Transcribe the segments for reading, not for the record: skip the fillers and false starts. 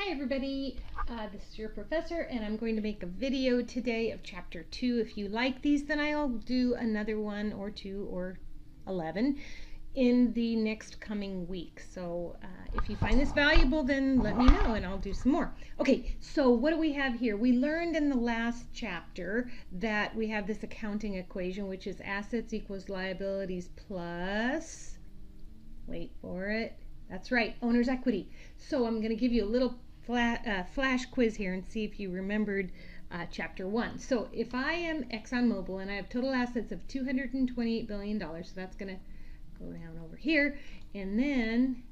Hi everybody, this is your professor and I'm going to make a video today of chapter 2. If you like these, then I'll do another one or 2 or 11 in the next coming week. So if you find this valuable, then let me know and I'll do some more. Okay, so what do we have here? We learned in the last chapter that we have this accounting equation, which is assets equals liabilities plus, wait for it, that's right, owner's equity. So I'm going to give you a little flash quiz here and see if you remembered chapter 1. So if I am ExxonMobil and I have total assets of $228 billion, so that's going to go down over here, and then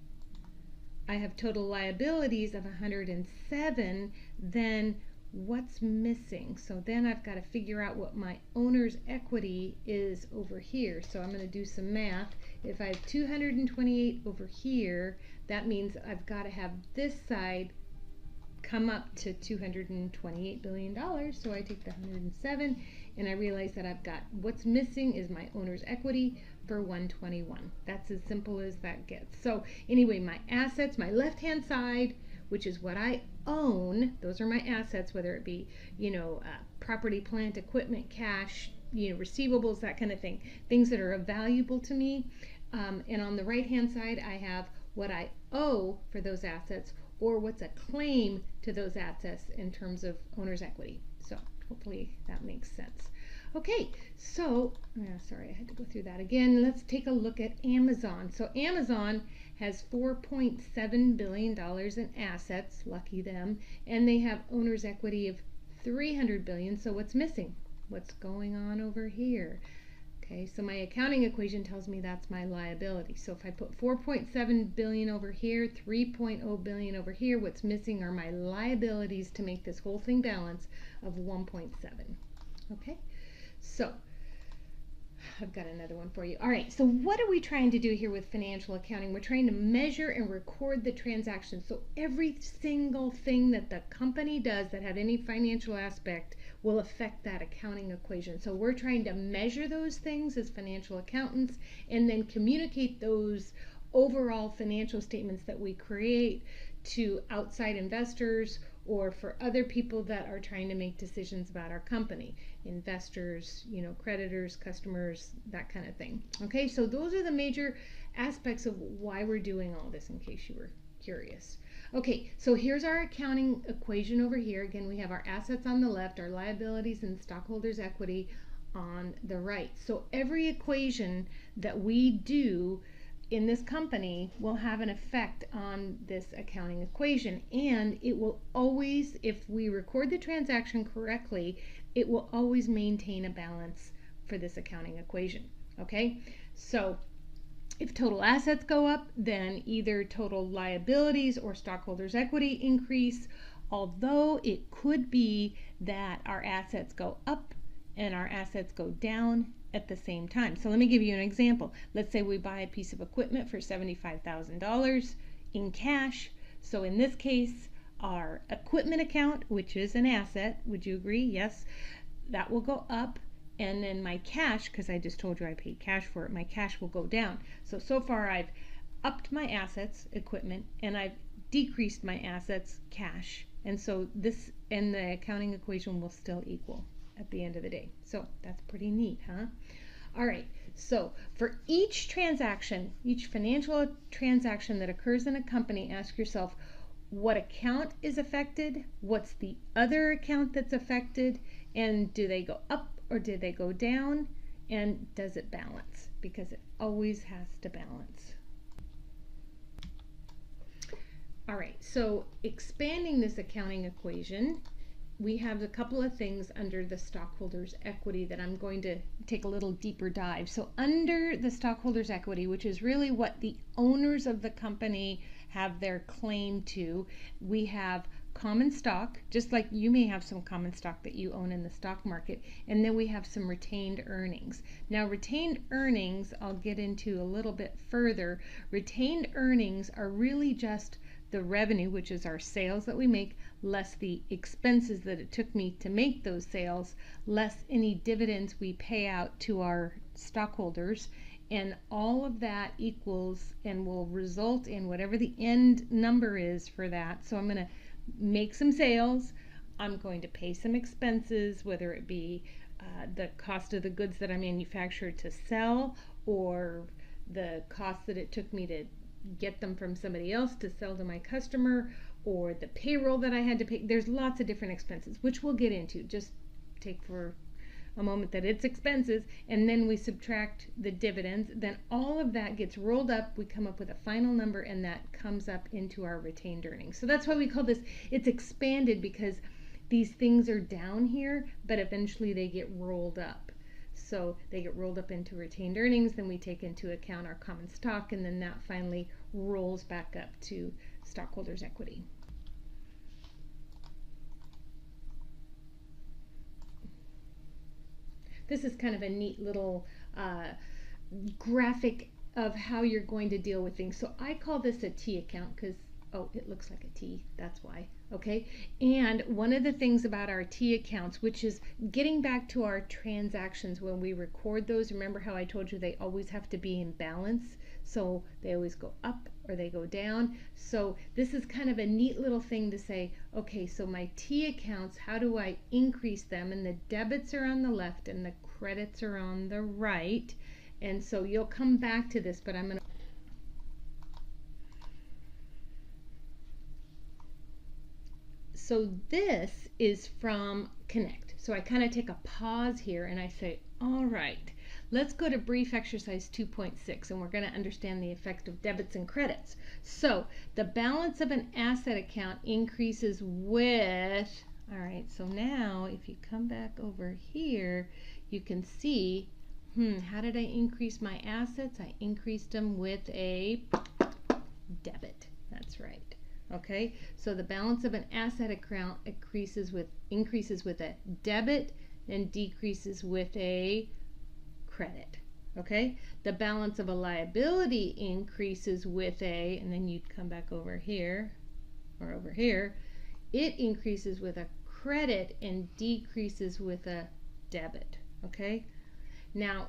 I have total liabilities of 107, then what's missing? So then I've got to figure out what my owner's equity is over here. So I'm going to do some math. If I have 228 over here, that means I've got to have this side come up to $228 billion. So I take the 107 and I realize that I've got what's missing is my owner's equity for 121. That's as simple as that gets. So anyway, my assets, my left-hand side, which is what I own, those are my assets, whether it be, property, plant, equipment, cash, receivables, that kind of thing, things that are valuable to me. And on the right-hand side, I have what I owe for those assets, or what's a claim to those assets in terms of owner's equity. So hopefully that makes sense. Okay, so, sorry, I had to go through that again. Let's take a look at Amazon. So Amazon has $4.7 billion in assets, lucky them, and they have owner's equity of $300 billion. So what's missing? What's going on over here? Okay, so my accounting equation tells me that's my liability. So if I put 4.7 billion over here, 3.0 billion over here, what's missing are my liabilities to make this whole thing balance of 1.7. Okay, so I've got another one for you. All right, so what are we trying to do here with financial accounting? We're trying to measure and record the transactions. So every single thing that the company does that have any financial aspect will affect that accounting equation. So we're trying to measure those things as financial accountants and then communicate those overall financial statements that we create to outside investors or for other people that are trying to make decisions about our company, investors, creditors, customers, that kind of thing. Okay, so those are the major aspects of why we're doing all this, in case you were curious. Okay, so here's our accounting equation over here. Again, we have our assets on the left, our liabilities and stockholders' equity on the right. So every equation that we do in this company will have an effect on this accounting equation, and it will always, if we record the transaction correctly, it will always maintain a balance for this accounting equation. Okay, so if total assets go up, then either total liabilities or stockholders' equity increase, although it could be that our assets go up and our assets go down at the same time. So let me give you an example. Let's say we buy a piece of equipment for $75,000 in cash. So in this case, our equipment account, which is an asset, would you agree? Yes, that will go up. And then my cash, because I just told you I paid cash for it, my cash will go down. So far I've upped my assets, equipment, and I've decreased my assets, cash. And so this and the accounting equation will still equal at the end of the day. So that's pretty neat, huh? All right, so for each transaction, each financial transaction that occurs in a company, ask yourself, what account is affected? What's the other account that's affected? And do they go up or do they go down? And does it balance? Because it always has to balance. All right, so expanding this accounting equation, we have a couple of things under the stockholders' equity that I'm going to take a little deeper dive. So under the stockholders' equity, which is really what the owners of the company have their claim to, we have common stock, just like you may have some common stock that you own in the stock market, and then we have some retained earnings. Now retained earnings, I'll get into a little bit further. Retained earnings are really just the revenue, which is our sales that we make, less the expenses that it took me to make those sales, less any dividends we pay out to our stockholders, and all of that equals and will result in whatever the end number is for that. So I'm going to make some sales. I'm going to pay some expenses, whether it be the cost of the goods that I manufactured to sell, or the cost that it took me to get them from somebody else to sell to my customer, or the payroll that I had to pay. There's lots of different expenses, which we'll get into. Just take for a moment that it's expenses, and then we subtract the dividends. Then all of that gets rolled up. We come up with a final number, and that comes up into our retained earnings. So that's why we call this, it's expanded, because these things are down here, but eventually they get rolled up. So they get rolled up into retained earnings, then we take into account our common stock, and then that finally rolls back up to stockholders' equity. This is kind of a neat little graphic of how you're going to deal with things. So I call this a T account because, oh, it looks like a T, that's why. Okay, and one of the things about our T accounts, which is getting back to our transactions when we record those, remember how I told you they always have to be in balance, so they always go up or they go down. So this is kind of a neat little thing to say, okay, so my T accounts, how do I increase them? And the debits are on the left and the credits are on the right. And so you'll come back to this, but I'm going to So this is from Connect. So I kind of take a pause here and I say, all right, let's go to brief exercise 2.6, and we're going to understand the effect of debits and credits. So the balance of an asset account increases with, all right, so now if you come back over here, you can see, how did I increase my assets? I increased them with a debit. That's right. Okay, so the balance of an asset account increases with a debit and decreases with a credit. Okay, the balance of a liability increases with a, and then you'd come back over here or over here, it increases with a credit and decreases with a debit. Okay, now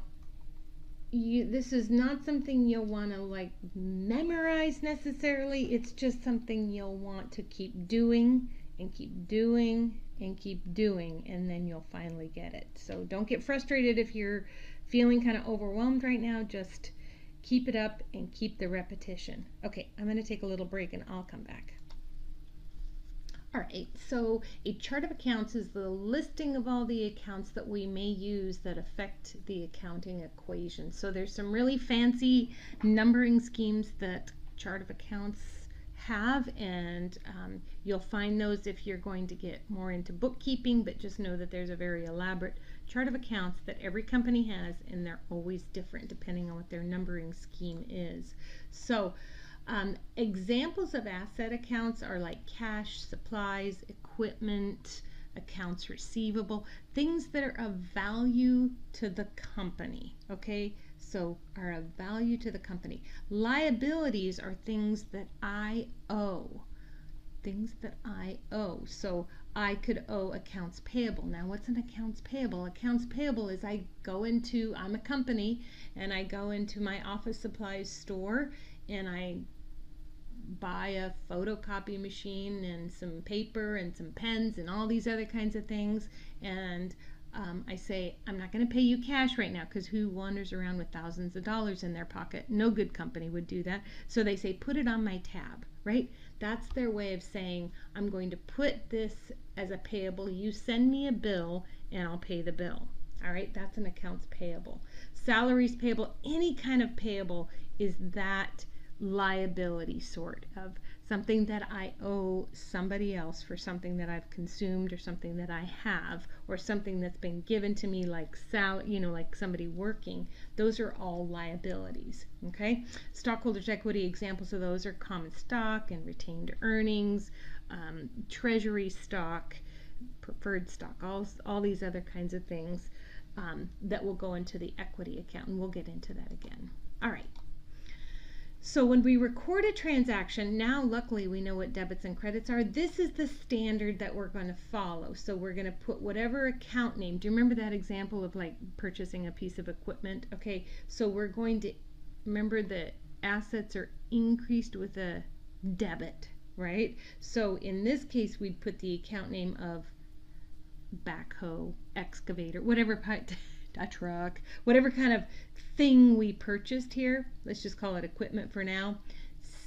this is not something you'll want to like memorize necessarily. It's just something you'll want to keep doing and keep doing and keep doing, and then you'll finally get it. So don't get frustrated if you're feeling kind of overwhelmed right now. Just keep it up and keep the repetition. Okay, I'm going to take a little break and I'll come back. All right, so a chart of accounts is the listing of all the accounts that we may use that affect the accounting equation. So there's some really fancy numbering schemes that chart of accounts have, and you'll find those if you're going to get more into bookkeeping, but just know that there's a very elaborate chart of accounts that every company has, and they're always different depending on what their numbering scheme is. So examples of asset accounts are like cash, supplies, equipment, accounts receivable, things that are of value to the company. Okay, so are of value to the company. Liabilities are things that I owe. Things that I owe. So I could owe accounts payable. Now what's an accounts payable? Accounts payable is I'm a company, and I go into my office supplies store and I buy a photocopy machine and some paper and some pens and all these other kinds of things, and I say, I'm not going to pay you cash right now, because who wanders around with thousands of dollars in their pocket? No good company would do that. So they say, put it on my tab, right? That's their way of saying, I'm going to put this as a payable. You send me a bill and I'll pay the bill. All right, that's an accounts payable. Salaries payable, any kind of payable is that liability sort of something that I owe somebody else for something that I've consumed or something that I have or something that's been given to me, like like somebody working. Those are all liabilities. Okay, stockholders equity, examples of those are common stock and retained earnings, treasury stock, preferred stock, all these other kinds of things that will go into the equity account, and we'll get into that again. All right. So when we record a transaction, now luckily we know what debits and credits are. This is the standard that we're going to follow. So we're going to put whatever account name. Do you remember that example of like purchasing a piece of equipment? Okay, so we're going to remember the assets are increased with a debit. right? So in this case, we'd put the account name of backhoe, excavator, whatever, a truck, whatever kind of thing we purchased here. Let's just call it equipment for now.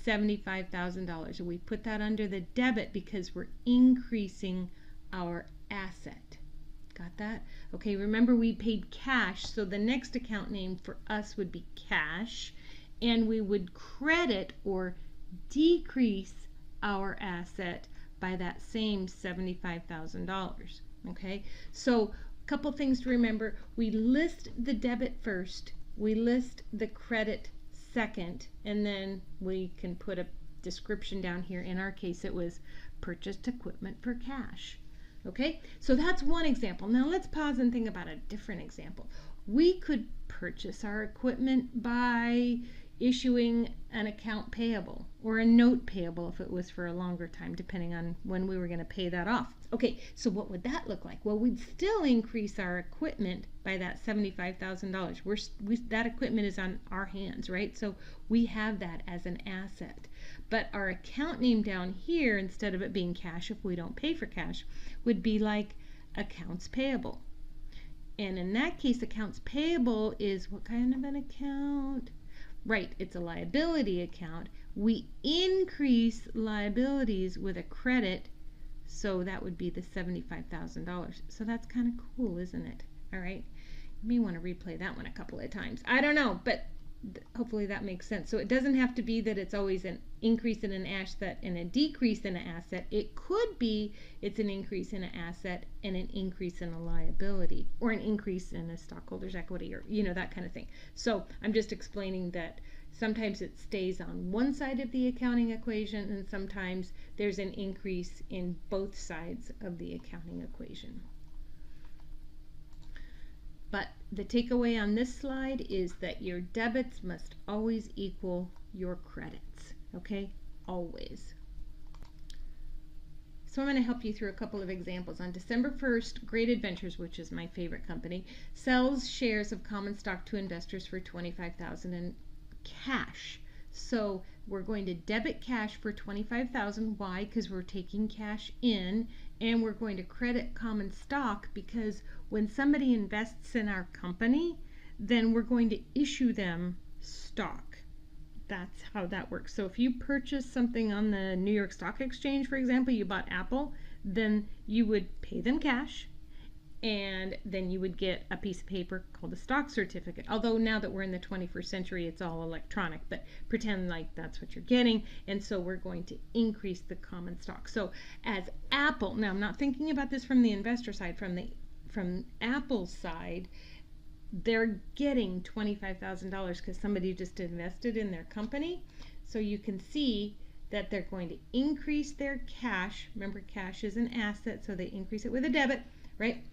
$75,000. And we put that under the debit because we're increasing our asset. Got that? Okay, remember we paid cash, so the next account name for us would be cash, and we would credit or decrease our asset by that same $75,000. Okay, so a couple things to remember. We list the debit first, we list the credit second, and then we can put a description down here. In our case, it was purchased equipment for cash. Okay, so that's one example. Now let's pause and think about a different example. We could purchase our equipment by issuing an account payable or a note payable if it was for a longer time, depending on when we were going to pay that off. Okay, so what would that look like? Well, we'd still increase our equipment by that $75,000. That equipment is on our hands, right? So we have that as an asset. But our account name down here, instead of it being cash if we don't pay for cash, would be like accounts payable. And in that case, accounts payable is what kind of an account? Right, it's a liability account. We increase liabilities with a credit, so that would be the $75,000. So that's kind of cool, isn't it? All right, you may want to replay that one a couple of times. I don't know, but hopefully that makes sense. So it doesn't have to be that it's always an increase in an asset and a decrease in an asset. It could be it's an increase in an asset and an increase in a liability, or an increase in a stockholder's equity, or that kind of thing. So I'm just explaining that sometimes it stays on one side of the accounting equation, and sometimes there's an increase in both sides of the accounting equation. But the takeaway on this slide is that your debits must always equal your credits, okay? Always. So I'm going to help you through a couple of examples. On December 1st, Great Adventures, which is my favorite company, sells shares of common stock to investors for $25,000 in cash. So we're going to debit cash for $25,000. Why? Because we're taking cash in, and we're going to credit common stock because when somebody invests in our company, then we're going to issue them stock. That's how that works. So if you purchase something on the New York Stock Exchange, for example, you bought Apple, then you would pay them cash, and then you would get a piece of paper called a stock certificate. Although now that we're in the 21st century, it's all electronic, but pretend like that's what you're getting. And so we're going to increase the common stock. So as Apple, now I'm not thinking about this from the investor side, from Apple's side, they're getting $25,000 because somebody just invested in their company. So you can see that they're going to increase their cash. Remember, cash is an asset, so they increase it with a debit, right?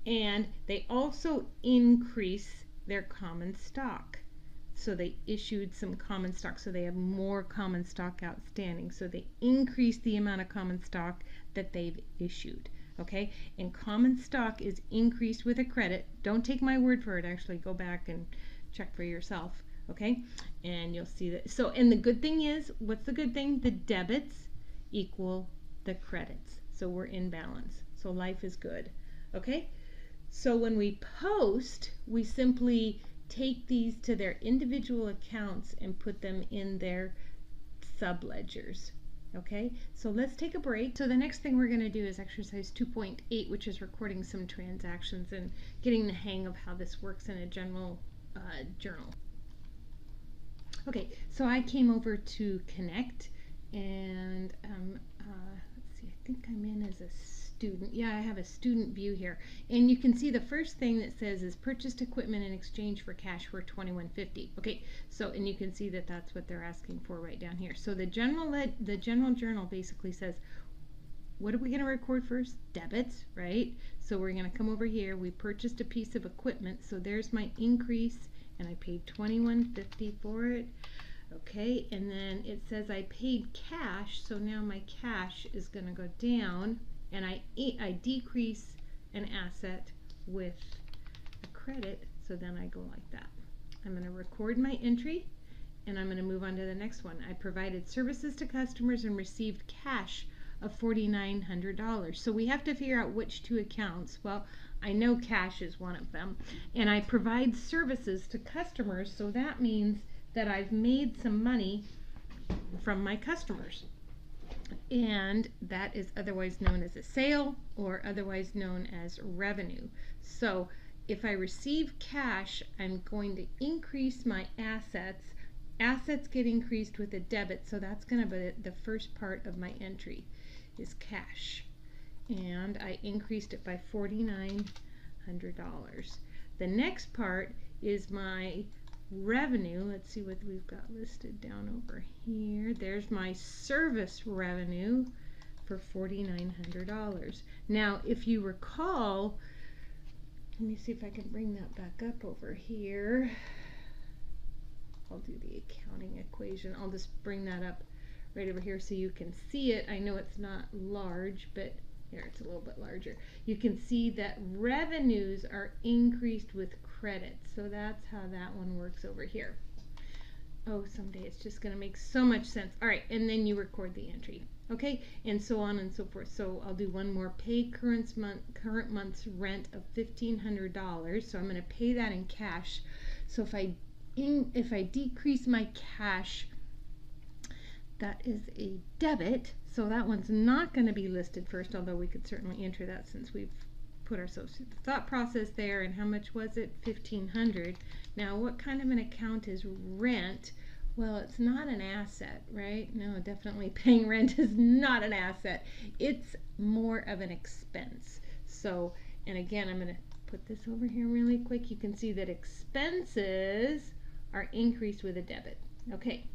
And they also increase their common stock. So they issued some common stock, so they have more common stock outstanding. So they increase the amount of common stock that they've issued. Okay, and common stock is increased with a credit. Don't take my word for it. Actually, go back and check for yourself. Okay, and you'll see that. So, and the good thing is, what's the good thing? The debits equal the credits. So we're in balance. So life is good. Okay, so when we post, we simply take these to their individual accounts and put them in their subledgers. Okay, so let's take a break. So the next thing we're going to do is exercise 2.8, which is recording some transactions and getting the hang of how this works in a general journal. Okay, so I came over to Connect, and let's see, I think I'm in as a student. Yeah, I have a student view here, and you can see the first thing that says is purchased equipment in exchange for cash for $21.50. Okay, so and you can see that that's what they're asking for right down here. So the general journal basically says, what are we going to record first? Debits, right? So we're going to come over here. We purchased a piece of equipment, so there's my increase, and I paid $21.50 for it. Okay, and then it says I paid cash, so now my cash is going to go down, and I decrease an asset with a credit, so then I go like that. I'm going to record my entry, and I'm going to move on to the next one. I provided services to customers and received cash of $4,900. So we have to figure out which two accounts. Well, I know cash is one of them. And I provide services to customers, so that means that I've made some money from my customers. And that is otherwise known as a sale or otherwise known as revenue. So if I receive cash, I'm going to increase my assets. Assets get increased with a debit, so that's going to be the first part of my entry is cash. And I increased it by $4,900. The next part is my revenue. Let's see what we've got listed down over here. There's my service revenue for $4,900. Now, if you recall, let me see if I can bring that back up over here. I'll do the accounting equation. I'll just bring that up right over here so you can see it. I know it's not large, but here it's a little bit larger. You can see that revenues are increased with credits. So that's how that one works over here. Oh, someday it's just going to make so much sense. All right, and then you record the entry. Okay, and so on and so forth. So I'll do one more. Pay current month's rent of $1,500. So I'm going to pay that in cash. So if I decrease my cash, that is a debit. So that one's not going to be listed first, although we could certainly enter that since we've put ourselves through the thought process there. And how much was it? $1,500. Now, what kind of an account is rent? Well, it's not an asset, right? No, definitely paying rent is not an asset. It's more of an expense. So, and again, I'm going to put this over here really quick. You can see that expenses are increased with a debit. Okay,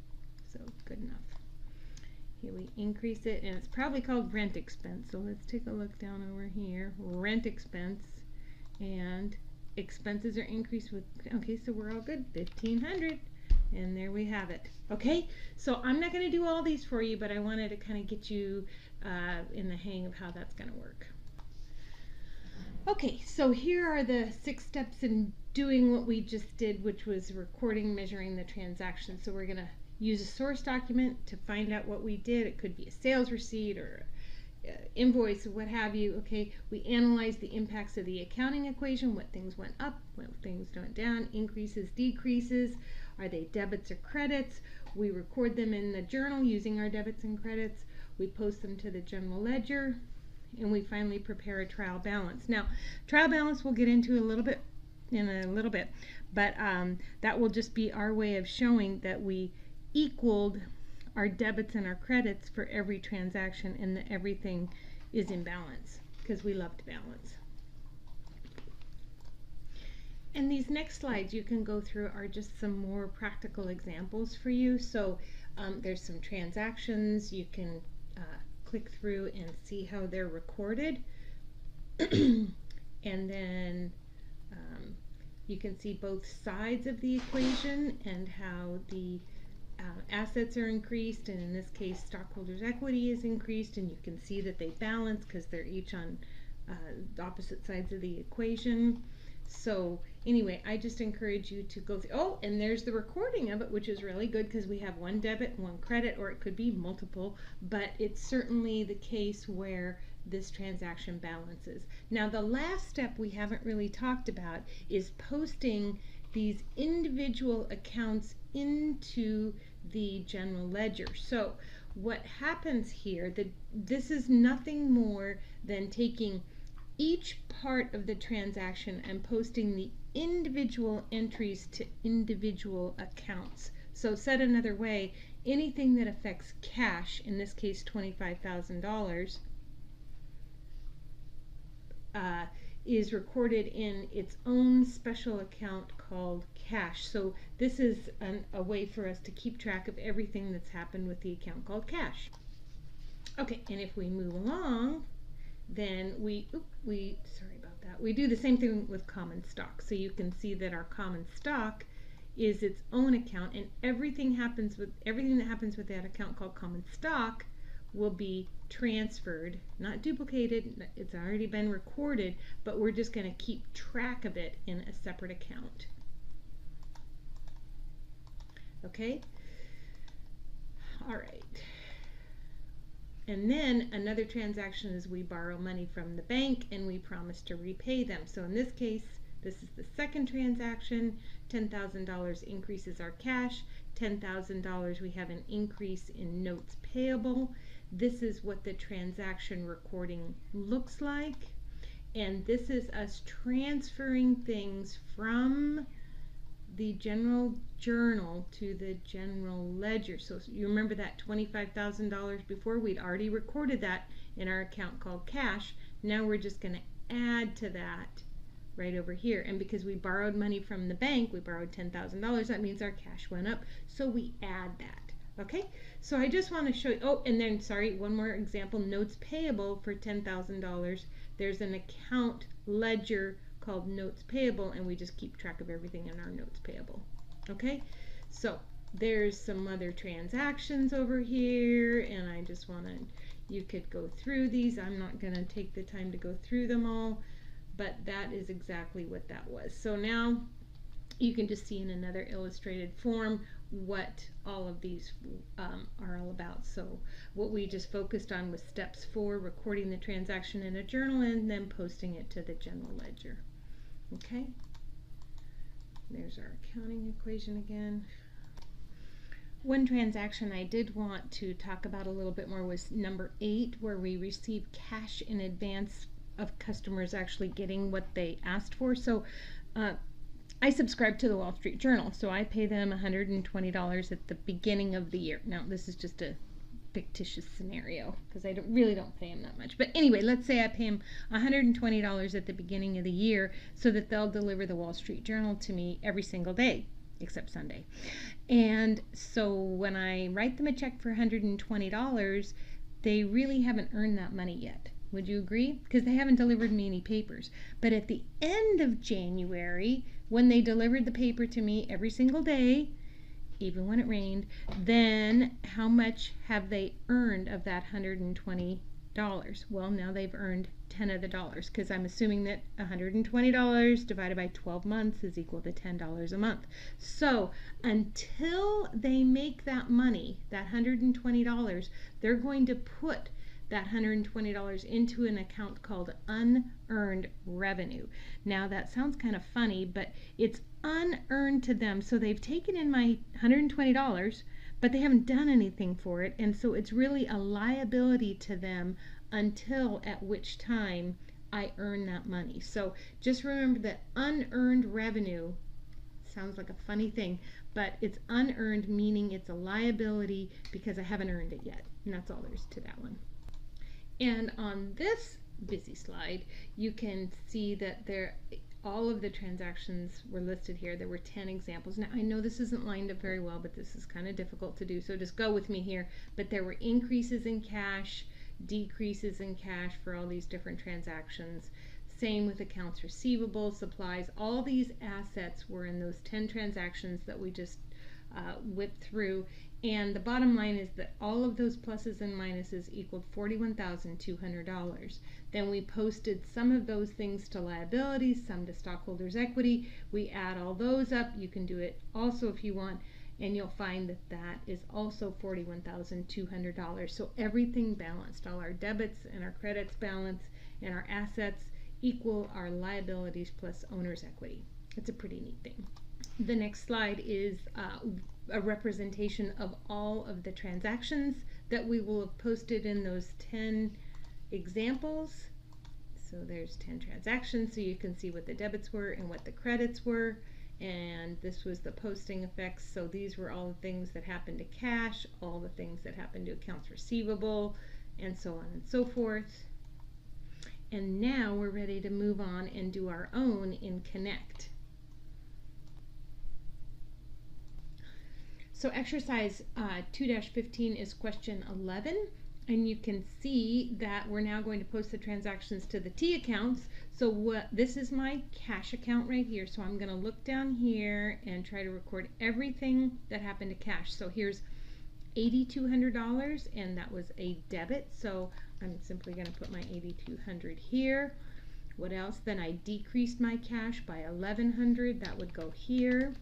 so good enough. Here we increase it, and it's probably called rent expense. So let's take a look down over here. Rent expense, and expenses are increased with, okay, so we're all good. $1,500, and there we have it. Okay, so I'm not going to do all these for you, but I wanted to kind of get you in the hang of how that's going to work. Okay, so here are the 6 steps in doing what we just did, which was recording, measuring the transaction. So we're going to use a source document to find out what we did. It could be a sales receipt or invoice or what have you. Okay, we analyze the impacts of the accounting equation, what things went up, what things went down, increases, decreases, are they debits or credits. We record them in the journal using our debits and credits. We post them to the general ledger, and we finally prepare a trial balance. Now, trial balance we'll get into in a little bit, but that will just be our way of showing that we equaled our debits and our credits for every transaction, and that everything is in balance, because we love to balance. And these next slides you can go through are just some more practical examples for you. So there's some transactions. You can click through and see how they're recorded. And then you can see both sides of the equation and how the assets are increased, and in this case stockholders' equity is increased, and you can see that they balance because they're each on opposite sides of the equation. So anyway, I just encourage you to go through. Oh, and there's the recording of it, which is really good because we have one debit, one credit, or it could be multiple, but it's certainly the case where this transaction balances. Now, the last step we haven't really talked about is posting these individual accounts into the general ledger. So what happens here, this is nothing more than taking each part of the transaction and posting the individual entries to individual accounts. So said another way, anything that affects cash, in this case $25,000, is recorded in its own special account called cash. So this is a way for us to keep track of everything that's happened with the account called cash. Okay, and if we move along, then we do the same thing with common stock. So you can see that our common stock is its own account, and everything that happens with that account called common stock will be transferred, not duplicated. It's already been recorded, but we're just going to keep track of it in a separate account. Okay, All right. And then another transaction is we borrow money from the bank and we promise to repay them. So in this case, this is the second transaction. $10,000 increases our cash. $10,000 we have an increase in notes payable. This is what the transaction recording looks like. And this is us transferring things from the general journal to the general ledger. So you remember that $25,000 before? We'd already recorded that in our account called cash. Now we're just going to add to that right over here. And because we borrowed money from the bank, we borrowed $10,000, that means our cash went up. So we add that. Okay, so I just want to show you, oh, and then, sorry, one more example, notes payable for $10,000. There's an account ledger called notes payable, and we just keep track of everything in our notes payable. Okay, so there's some other transactions over here, and I just want to, you could go through these. I'm not going to take the time to go through them all, but that is exactly what that was. So now you can just see in another illustrated form what all of these are all about. So what we just focused on was steps 4, recording the transaction in a journal and then posting it to the general ledger. Okay, there's our accounting equation again. One transaction I did want to talk about a little bit more was number 8, where we receive cash in advance of customers actually getting what they asked for. So I subscribe to the Wall Street Journal, so I pay them $120 at the beginning of the year. Now, this is just a fictitious scenario because I really don't pay them that much. But anyway, let's say I pay them $120 at the beginning of the year so that they'll deliver the Wall Street Journal to me every single day except Sunday. And so when I write them a check for $120, they really haven't earned that money yet. Would you agree? Because they haven't delivered me any papers. But at the end of January, when they delivered the paper to me every single day, even when it rained, then how much have they earned of that $120? Well, now they've earned 10 of the dollars, because I'm assuming that $120 divided by 12 months is equal to $10 a month. So until they make that money, that $120, they're going to put that $120 into an account called unearned revenue. Now that sounds kind of funny, but it's unearned to them. So they've taken in my $120, but they haven't done anything for it, and so it's really a liability to them until at which time I earn that money. So just remember that unearned revenue sounds like a funny thing, but it's unearned, meaning it's a liability because I haven't earned it yet. And that's all there is to that one. And on this busy slide, you can see that all of the transactions were listed here. There were 10 examples. Now, I know this isn't lined up very well, but this is kind of difficult to do, so just go with me here. But there were increases in cash, decreases in cash for all these different transactions. Same with accounts receivable, supplies. All these assets were in those 10 transactions that we just whipped through. And the bottom line is that all of those pluses and minuses equaled $41,200. Then we posted some of those things to liabilities, some to stockholders' equity. We add all those up. You can do it also if you want, and you'll find that that is also $41,200. So everything balanced. All our debits and our credits balance, and our assets equal our liabilities plus owner's equity. It's a pretty neat thing. The next slide is a representation of all of the transactions that we will have posted in those 10 examples. So there's 10 transactions, so you can see what the debits were and what the credits were. And this was the posting effects. So these were all the things that happened to cash, all the things that happened to accounts receivable, and so on and so forth. And now we're ready to move on and do our own in Connect. So exercise 2-15 is question 11, and you can see that we're now going to post the transactions to the T accounts. So this is my cash account right here, so I'm going to look down here and try to record everything that happened to cash. So here's $8,200, and that was a debit, so I'm simply going to put my $8,200 here. What else? Then I decreased my cash by $1,100, that would go here.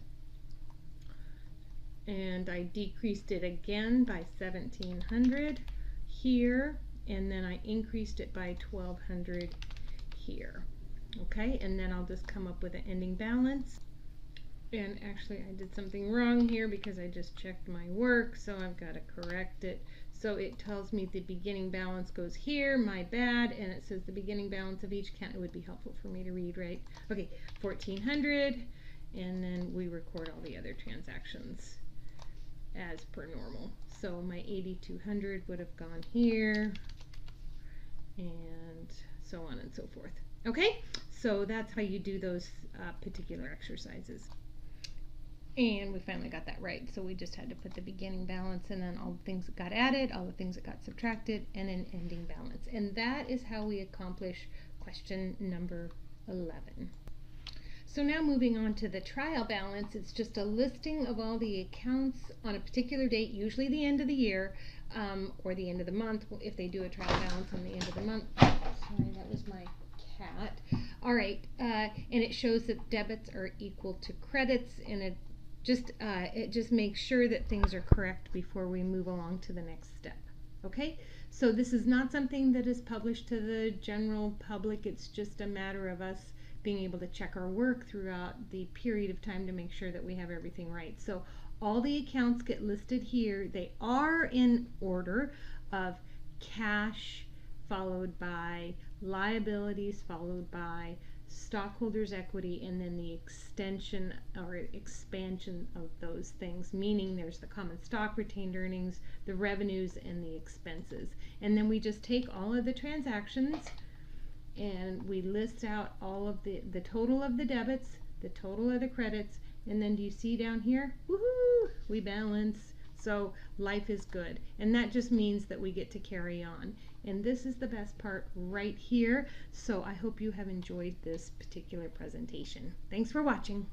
and I decreased it again by 1,700 here, and then I increased it by 1,200 here. Okay, and then I'll just come up with an ending balance. And actually I did something wrong here because I just checked my work, so I've got to correct it. So it tells me the beginning balance goes here, my bad, and it says the beginning balance of each account. It would be helpful for me to read, right? Okay, 1,400, and then we record all the other transactions as per normal. So my 8,200 would have gone here, and so on and so forth. Okay, so that's how you do those particular exercises. And we finally got that right, so we just had to put the beginning balance and then all the things that got added, all the things that got subtracted, and an ending balance. And that is how we accomplish question number 11. So now moving on to the trial balance, it's just a listing of all the accounts on a particular date, usually the end of the year, or the end of the month, if they do a trial balance on the end of the month. Sorry, that was my cat. All right, and it shows that debits are equal to credits, and it just makes sure that things are correct before we move along to the next step. Okay, so this is not something that is published to the general public. It's just a matter of us being able to check our work throughout the period of time to make sure that we have everything right. So all the accounts get listed here. They are in order of cash, followed by liabilities, followed by stockholders' equity, and then the extension or expansion of those things, meaning there's the common stock, retained earnings, the revenues, and the expenses. And then we just take all of the transactions and we list out all of the total of the debits, the total of the credits, and then do you see down here? Woohoo! We balance. So life is good, and that just means that we get to carry on. And this is the best part right here. So I hope you have enjoyed this particular presentation. Thanks for watching.